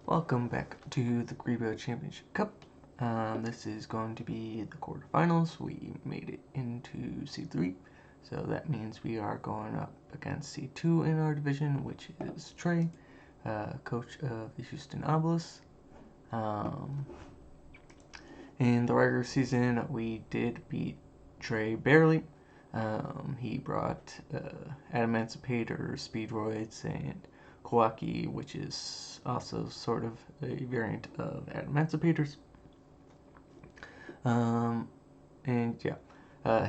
Welcome back to the Grebo Championship Cup. This is going to be the quarterfinals. We made it into C3, so that means we are going up against C2 in our division, which is Trey, coach of the Houston Obelisks. In the regular season, we did beat Trey barely. He brought Adamancipators, Speedroids, and Koa'ki, which is also sort of a variant of Adamancipators.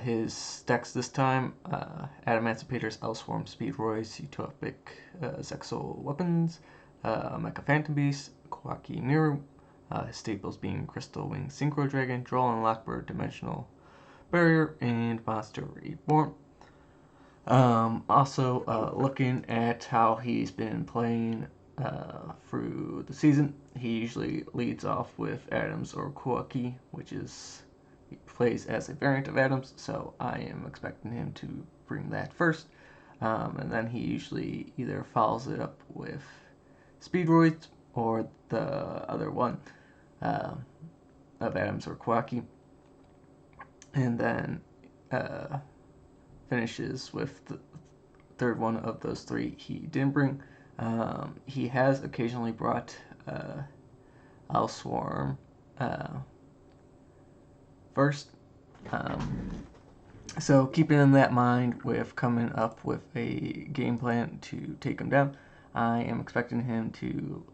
His decks this time, Adamancipators, Elswarm, Speedroids, Utopic, Zexal Weapons, Mecha Phantom Beast, Koa'ki Miru, his staples being Crystal Wing Synchro Dragon, Droll and Lockbird, Dimensional Barrier, and Monster Reborn. Looking at how he's been playing through the season, he usually leads off with Adams or Koa'ki, which is he plays as a variant of Adams, so I am expecting him to bring that first. And then he usually either follows it up with Speedroids or the other one of Adams or Koa'ki. And then finishes with the third one of those three he didn't bring. He has occasionally brought Elswarm first. So keeping that in mind with coming up with a game plan to take him down, I am expecting him to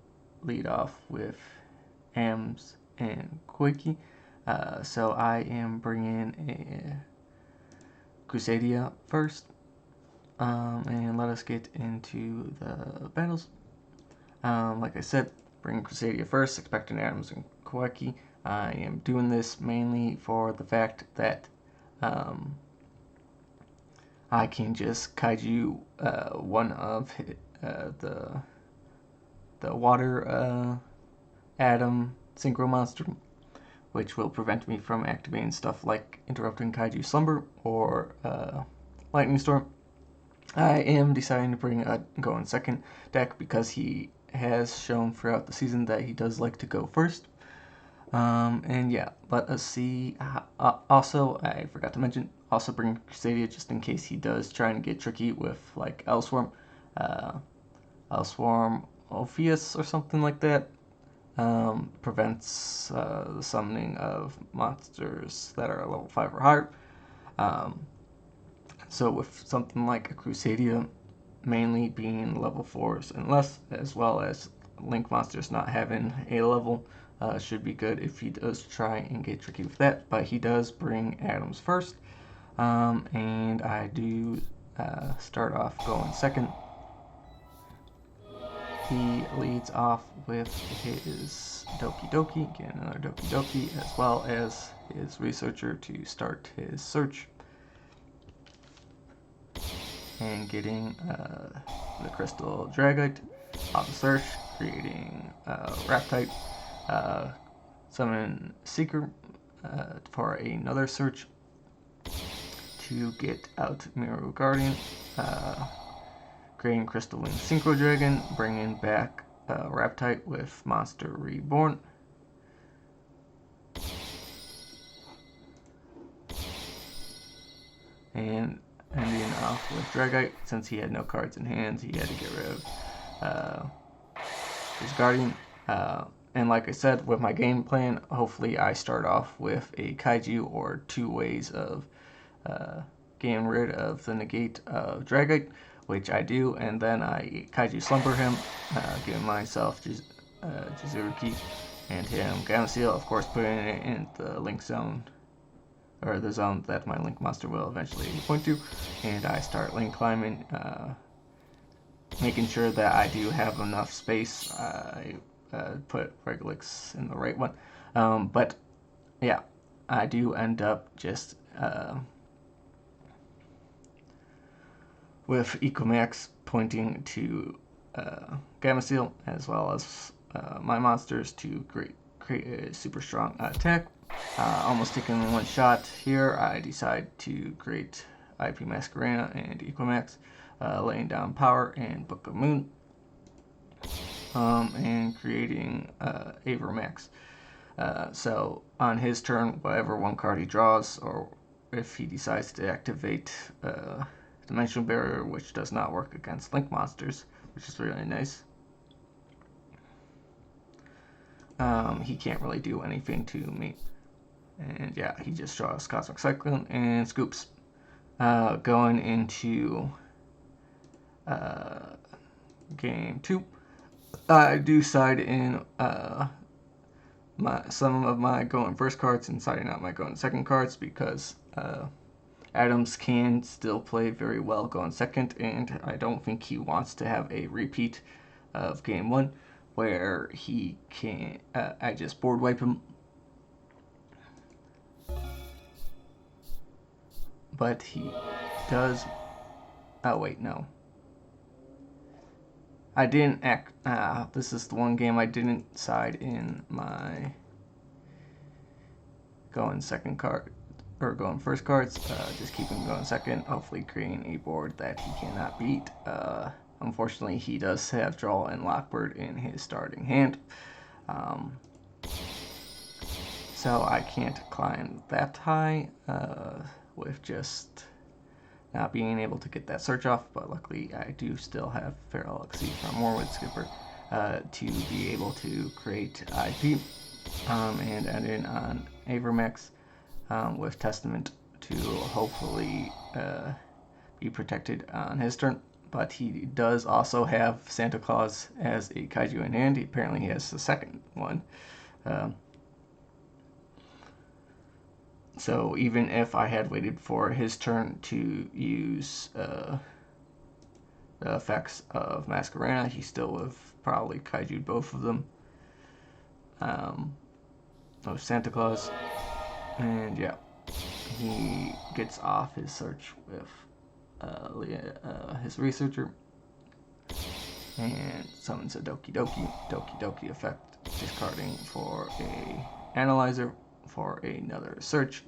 lead off with Ams and Koa'ki. So I am bringing a Crusadia first. And let us get into the battles. Like I said, bringing Crusadia first, expecting Adams and Koa'ki. I am doing this mainly for the fact that I can just kaiju one of the water Adam Synchro Monster, which will prevent me from activating stuff like Interrupting Kaiju Slumber or Lightning Storm. I am deciding to bring a Go in second deck because he has shown throughout the season that he does like to go first. And yeah, let us see. Also, I forgot to mention, also bring Crusadia just in case he does try and get tricky with like Elswarm, Elswarm Ophius or something like that. Prevents the summoning of monsters that are level 5 or higher. So with something like a Crusadia mainly being level 4s and less, as well as Link monsters not having a level, should be good if he does try and get tricky with that. But he does bring Adams first, and I do start off going second. He leads off with his Doki Doki, getting another Doki Doki, as well as his Researcher to start his search. And getting the Crystal Dragite off the search, creating Raptite, summon Seeker for another search to get out Miru Guardian, creating Crystal Wing Synchro Dragon, bringing back Raptite with Monster Reborn. And ending off with Dragite. Since he had no cards in hand, he had to get rid of his Guardian. And like I said, with my game plan, hopefully I start off with a Kaiju or two ways of getting rid of the negate of Dragite, which I do, and then I Kaiju Slumber him, giving myself Jizuruki and him Gamma-Seal, of course putting it in the Link Zone, or the zone that my Link monster will eventually point to, and I start Link climbing, making sure that I do have enough space. I put Regulix in the right one, but yeah, I do end up just with Ecomax pointing to Gamma-Seal, as well as my monsters to create a super strong attack. Almost taking one shot here, I decide to create IP Masquerena and Ecomax, laying down power and Book of Moon. and creating Avermax. So on his turn, whatever one card he draws, or if he decides to activate Dimensional Barrier, which does not work against Link monsters, which is really nice. He can't really do anything to me. And yeah, he just draws Cosmic Cyclone and scoops. Going into game 2, I do side in some of my going first cards and siding out my going second cards because Adams can still play very well going second, and I don't think he wants to have a repeat of game 1 where he can I just board wipe him. But he does. Oh wait, no. I didn't act. This is the one game I didn't side in my going second card or going first cards. Just keep him going second. Hopefully, creating a board that he cannot beat. Unfortunately, he does have draw and Lockbird in his starting hand. So I can't climb that high with just not being able to get that search off, but luckily I do still have Feral Exceed from Morwood Skipper to be able to create IP and add in on Avermax with Testament to hopefully be protected on his turn. But he does also have Santa Claus as a kaiju in hand. Apparently he has the second one. So even if I had waited for his turn to use the effects of Masquerena, he still would have probably kaiju'd both of them. Of Santa Claus. And yeah, he gets off his search with his researcher and summons a Doki Doki effect, discarding for a analyzer for another search.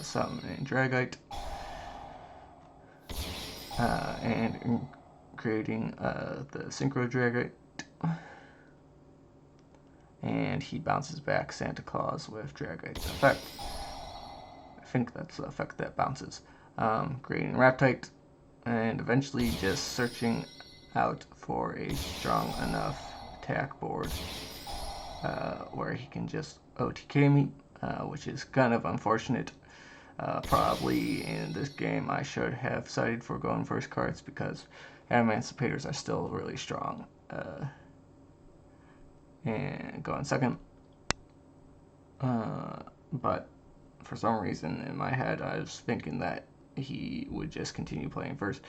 Summoning Dragite and creating the Synchro Dragite, and he bounces back Santa Claus with Dragite's effect. I think that's the effect that bounces. Creating Raptite, and eventually just searching out for a strong enough attack board where he can just OTK me, which is kind of unfortunate. Probably in this game I should have sided for going first cards because Adamancipators are still really strong. And going second. But for some reason in my head I was thinking that he would just continue playing first,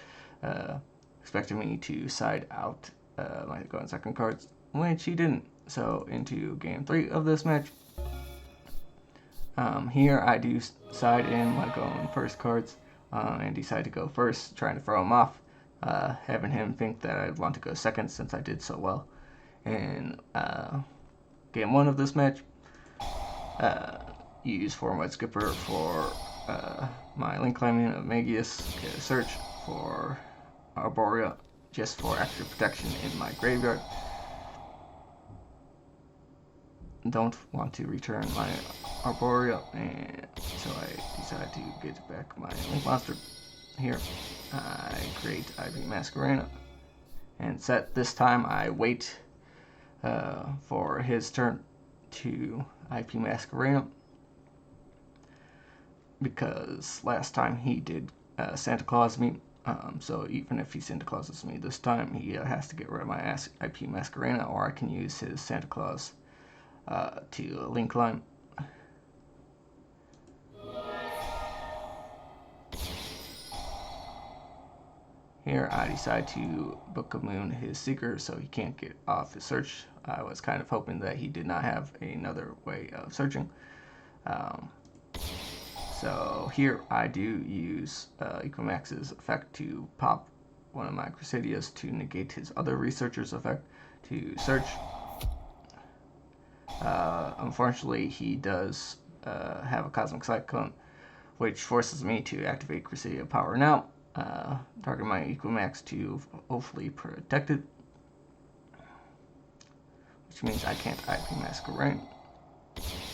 expecting me to side out my going second cards, which he didn't. So into game 3 of this match. Here I do side in my going first cards and decide to go first, trying to throw him off, having him think that I'd want to go second since I did so well in game 1 of this match. Use Forward Skipper for my Link Climbing of Magius, get a search for Arborea just for extra protection in my graveyard. Don't want to return my Arborea, and so I decide to get back my Link monster. Here I create Ivy Masquerena and set. This time I wait for his turn to IP Masquerena, because last time he did Santa Claus me. So even if he Santa Clauses me this time, he has to get rid of my IP Masquerena, or I can use his Santa Claus to Link Climb. Here I decide to Book of Moon his Seeker so he can't get off his search. I was kind of hoping that he did not have another way of searching. So here I do use Equimax's effect to pop one of my Crusadias to negate his other researcher's effect to search. Unfortunately, he does have a Cosmic Cyclone, which forces me to activate Crusadia Power now. target my Equimax to hopefully protect it, which means I can't IP Masquerade.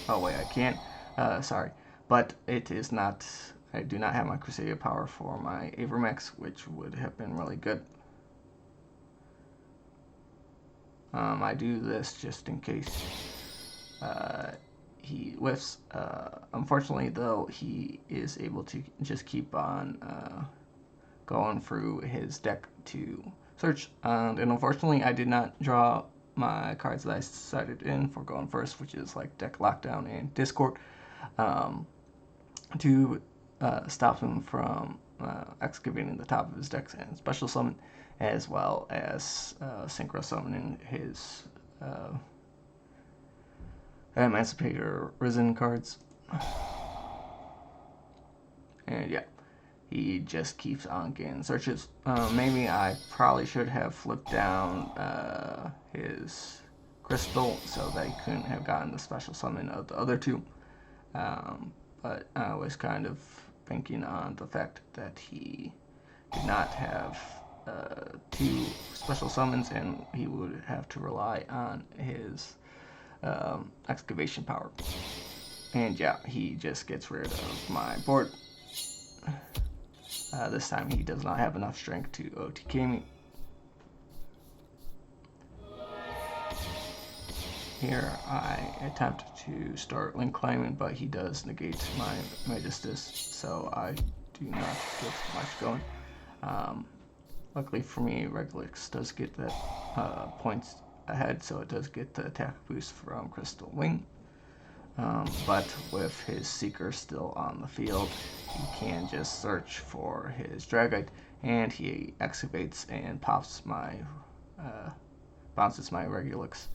Oh wait, I can't. Sorry, but it is not. I do not have my Crusadia power for my Avermax, which would have been really good. I do this just in case he whiffs. Unfortunately, though, he is able to just keep on going through his deck to search. And unfortunately, I did not draw my cards that I decided in for going first, which is like Deck Lockdown and Discord, to stop him from excavating the top of his decks and special summon, as well as synchro summoning his Adamancipators Risen cards. And yeah, he just keeps on getting searches. Maybe I probably should have flipped down his crystal so that he couldn't have gotten the special summon of the other two. But I was kind of thinking on the fact that he did not have two special summons, and he would have to rely on his excavation power. And yeah, he just gets rid of my board. This time he does not have enough strength to OTK me. Here I attempt to start link climbing, but he does negate my Magistus, so I do not get much going. Luckily for me, Regulix does get that points ahead, so it does get the attack boost from Crystal Wing. But with his Seeker still on the field, he can just search for his Dragite, and he excavates and pops my, bounces my Regulix.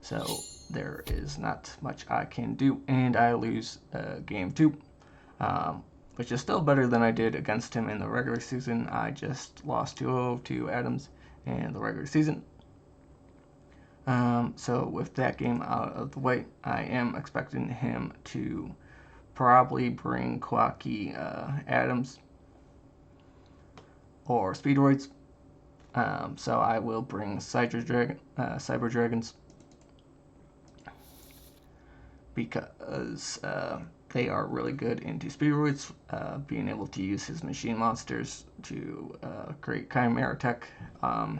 So there is not much I can do, and I lose game 2, which is still better than I did against him in the regular season. I just lost 2-0 to Adams in the regular season. So with that game out of the way, I am expecting him to probably bring Koa'ki Adams or Speedroids. So I will bring Cyber Dragons, because they are really good into Speedroids, being able to use his machine monsters to create Chimera Tech,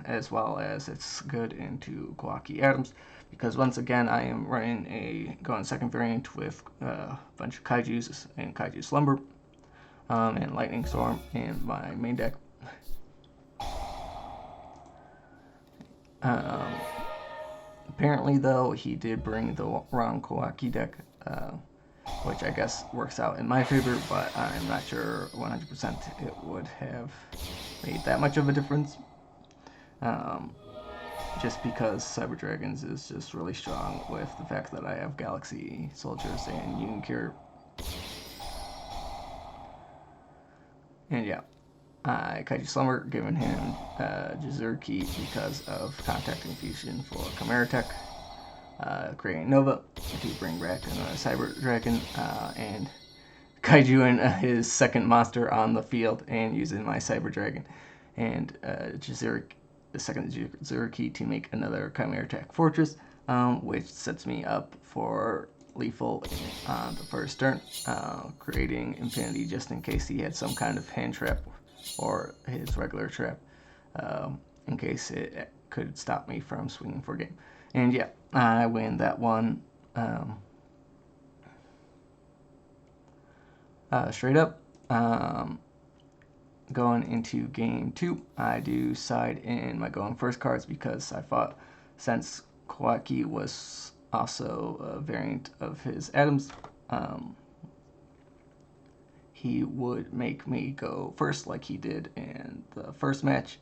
as well as it's good into Koa'ki Adams, because once again I am running a going second variant with a bunch of Kaijus and Kaiju Slumber, and Lightning Storm in my main deck. Apparently, though, he did bring the wrong Koa'ki deck, which I guess works out in my favor, but I'm not sure 100% it would have made that much of a difference. Just because Cyber Dragons is just really strong with the fact that I have Galaxy Soldiers and Unicure. And yeah, Kaiju Slumber, giving him Jizurki because of Contact Infusion for Chimera Tech, creating Nova to bring back another Cyber Dragon, and Kaiju in his second monster on the field and using my Cyber Dragon, and the second Jizurki to make another Chimera Tech Fortress, which sets me up for lethal on the first turn, creating Infinity just in case he had some kind of hand trap or his regular trap, in case it could stop me from swinging for game. And yeah, I win that one straight up. Going into game 2, I do side in my going first cards because I thought since Koa'ki was also a variant of his Adams, he would make me go first like he did in the first match.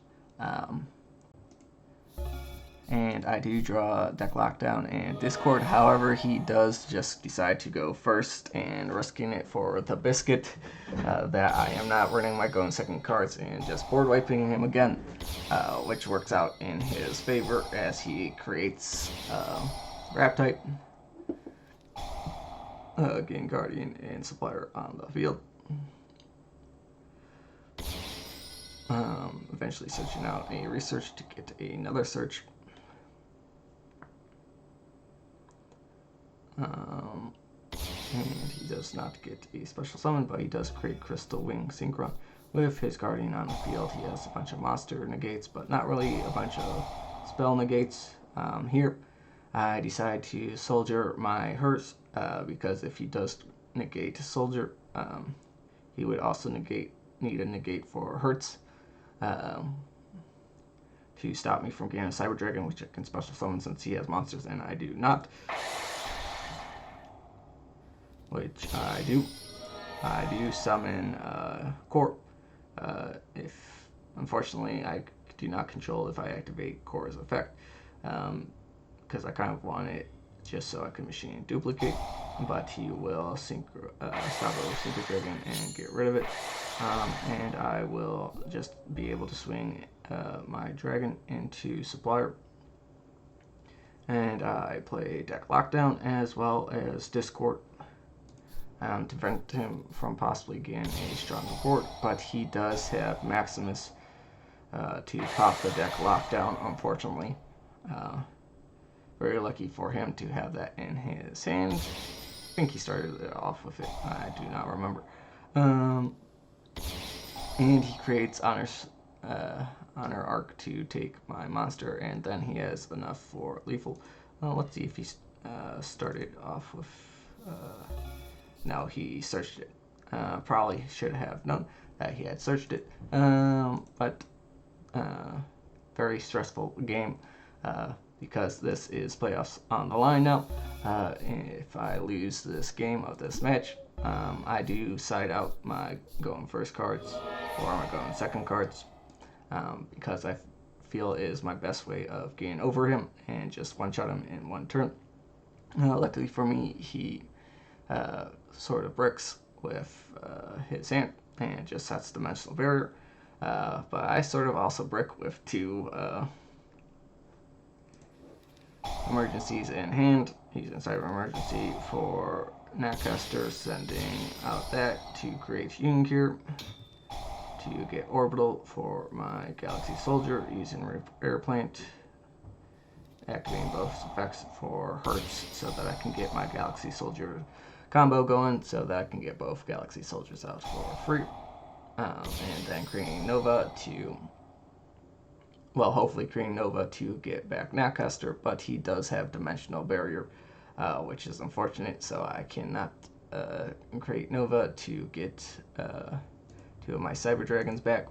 And I do draw Deck Lockdown and Discord. However, he does just decide to go first and risking it for the biscuit, that I am not running my going second cards and just board wiping him again, which works out in his favor as he creates Rap type, getting Guardian and Supplier on the field. Eventually searching out a research to get another search. And he does not get a special summon, but he does create Crystal Wing Synchron. With his Guardian on the field, he has a bunch of monster negates, but not really a bunch of spell negates. Here, I decide to soldier my Hearse, because if he does negate Soldier, he would also need a negate for Hertz to stop me from getting a Cyber Dragon, which I can special summon since he has monsters and I do not. Which I do. I do summon Core. If unfortunately I do not control if I activate Core's effect, because I kind of want it just so I can machine duplicate, but he will stop a Synchro Dragon and get rid of it, and I will just be able to swing my dragon into Supplier, and I play Deck Lockdown as well as Discord to prevent him from possibly getting a stronger board, but he does have Maximus to pop the Deck Lockdown, unfortunately. Very lucky for him to have that in his hand. I think he started it off with it, I do not remember. And he creates Honor Arc to take my monster, and then he has enough for lethal. Let's see if he started off with... No, he searched it. Probably should have known that he had searched it. But very stressful game because this is playoffs on the line now. If I lose this game of this match, I do side out my going first cards or my going second cards, because I feel it is my best way of getting over him and just one-shot him in one turn. Luckily for me, he sort of bricks with his hand and just sets Dimensional Barrier. But I sort of also brick with two emergencies in hand. Using Cyber Emergency for Gnatcaster, sending out that to create Union Cure, to get Orbital for my Galaxy Soldier, using Air Plant, activating both effects for Hertz so that I can get my Galaxy Soldier combo going, so that I can get both Galaxy Soldiers out for free. And then creating Nova to, well, hopefully creating Nova to get back Gnatcaster, but he does have Dimensional Barrier, which is unfortunate, so I cannot create Nova to get two of my Cyber Dragons back.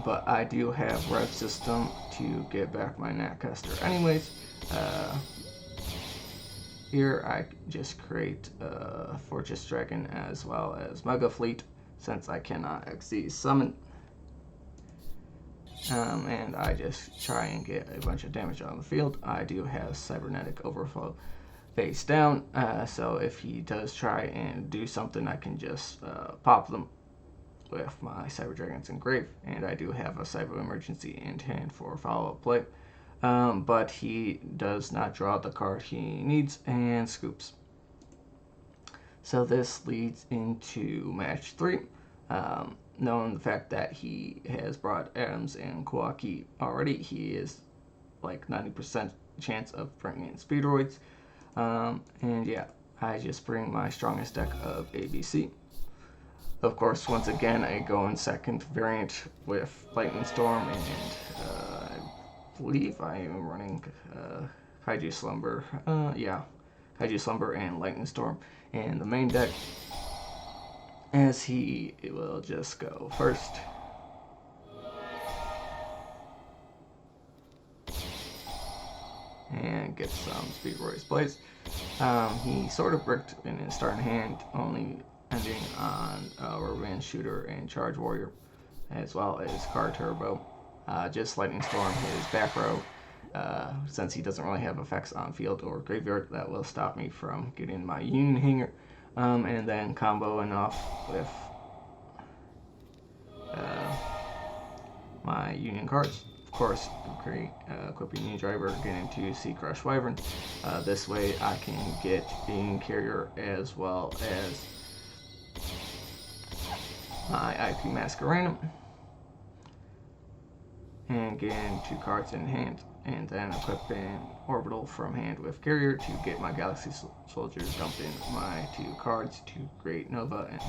But I do have Rev System to get back my Gnatcaster anyways. Here I just create Fortress Dragon as well as Mega Fleet, since I cannot XZ summon. And I just try and get a bunch of damage on the field. I do have Cybernetic Overflow face down, so if he does try and do something, I can just pop them with my Cyber Dragons Engrave, and I do have a Cyber Emergency in hand for follow-up play. But he does not draw the card he needs and scoops. So this leads into match 3. Knowing the fact that he has brought Adams and Koa'ki already, he is like 90% chance of bringing in Speedroids. And yeah, I just bring my strongest deck of ABC. Of course, once again, I go in second variant with Lightning Storm, and I believe I am running Kaiju Slumber. Yeah, Kaiju Slumber and Lightning Storm in the main deck, as he will just go first. And get some Speedroids plays. He sort of bricked in his starting hand, only ending on Revenge Shooter and Charge Warrior, as well as Car Turbo. Just Lightning Storm his back row, since he doesn't really have effects on field or graveyard that will stop me from getting my Union Hanger, and then comboing off with my Union cards. Of course, equipping Union Driver, getting to Sea Crush Wyvern. This way I can get Union Carrier as well as my IP Masquerade and getting 2 cards in hand, and then equipping Orbital from hand with Carrier to get my Galaxy Soldiers, dumping my 2 cards to create Nova and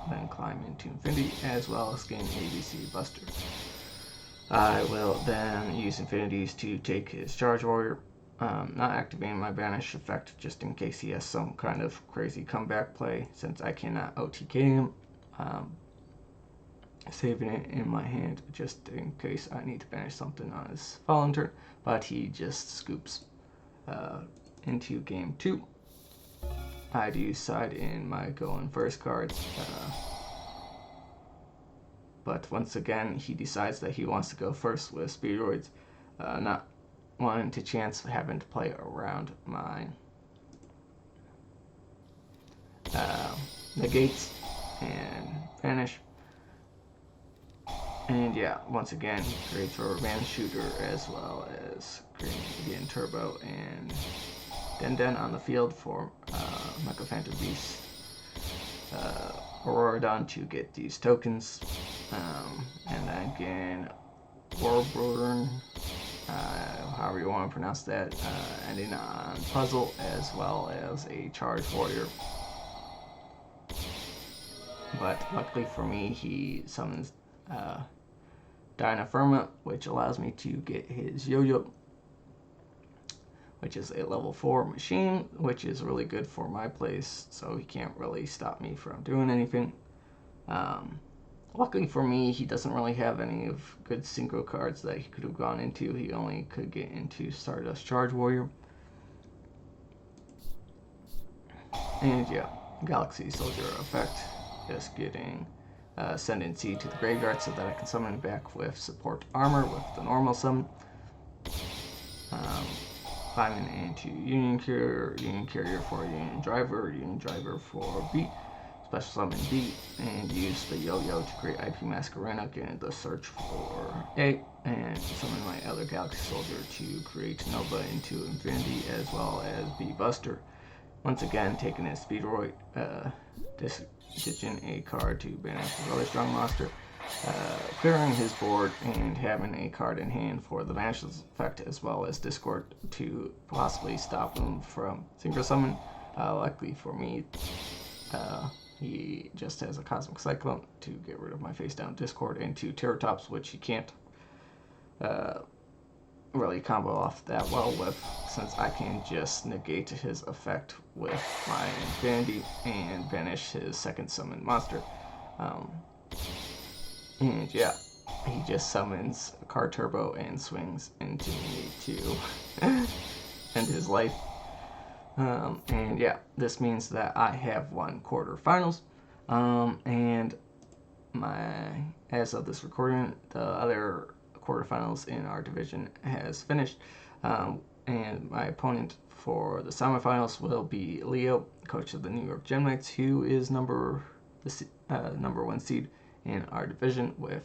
then climb into Infinity, as well as gain ABC Buster. I will then use Infinities to take his Charge Warrior, not activating my Banish effect just in case he has some kind of crazy comeback play, since I cannot OTK him. Saving it in my hand just in case I need to banish something on his following turn, but he just scoops into game 2. I do side in my going first cards, but once again he decides that he wants to go first with Speedroids, not wanting to chance having to play around my negates and banish. And yeah, once again, he creates a Revenge Shooter as well as creating Turbo and Den on the field for Mecha Phantom Beast. Auroradon to get these tokens. And then again, Warburn, however you want to pronounce that, ending on Puzzle as well as a Charge Warrior. But luckily for me, he summons Dynafirma, which allows me to get his Yo-Yo, which is a level 4 machine, which is really good for my place, so he can't really stop me from doing anything. Luckily for me, he doesn't really have any of good synchro cards that he could have gone into. He only could get into Stardust Charge Warrior. And yeah, Galaxy Soldier effect, just getting Ascendancy to the graveyard so that I can summon back with support armor with the normal summon. Climbing into Union Carrier for Union Driver for Beat, special summon Beat, and use the Yo-Yo to create IP Masquerade, getting the search for A, and summon my other Galaxy Soldier to create Nova into Infinity as well as B Buster. Once again, taking his Speedroid, ditching a card to banish his other strong monster, clearing his board and having a card in hand for the banish effect as well as Discord to possibly stop him from Synchro Summon. Luckily for me, he just has a Cosmic Cyclone to get rid of my face down Discord and 2 Terratops, which he can't really combo off that well with, since I can just negate his effect with my Infinity and banish his second summon monster. And yeah, he just summons a card Turbo and swings into me to end his life. And yeah, this means that I have won quarterfinals. And as of this recording, the other quarterfinals in our division has finished, and my opponent for the semifinals will be Leo, coach of the New York Gem Knights, who is number 1 seed in our division, with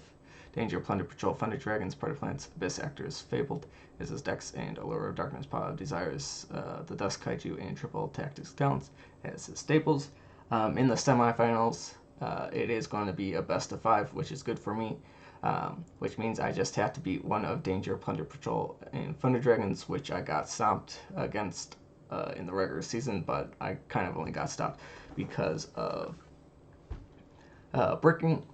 Danger, Plunder Patrol, Thunder Dragons, Party Plants, Abyss Actors, Fabled is his decks, and Allure of Darkness, Power of Desires, the Dusk Kaiju, and Triple Tactics Talents as his staples. In the semifinals, it is going to be a best of 5, which is good for me. Which means I just have to beat one of Danger, Plunder Patrol, and Thunder Dragons, which I got stomped against in the regular season, but I kind of only got stopped because of bricking.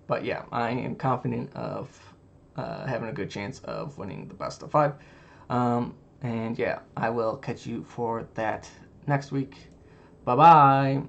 But yeah, I am confident of having a good chance of winning the best of 5. And yeah, I will catch you for that next week. Bye-bye!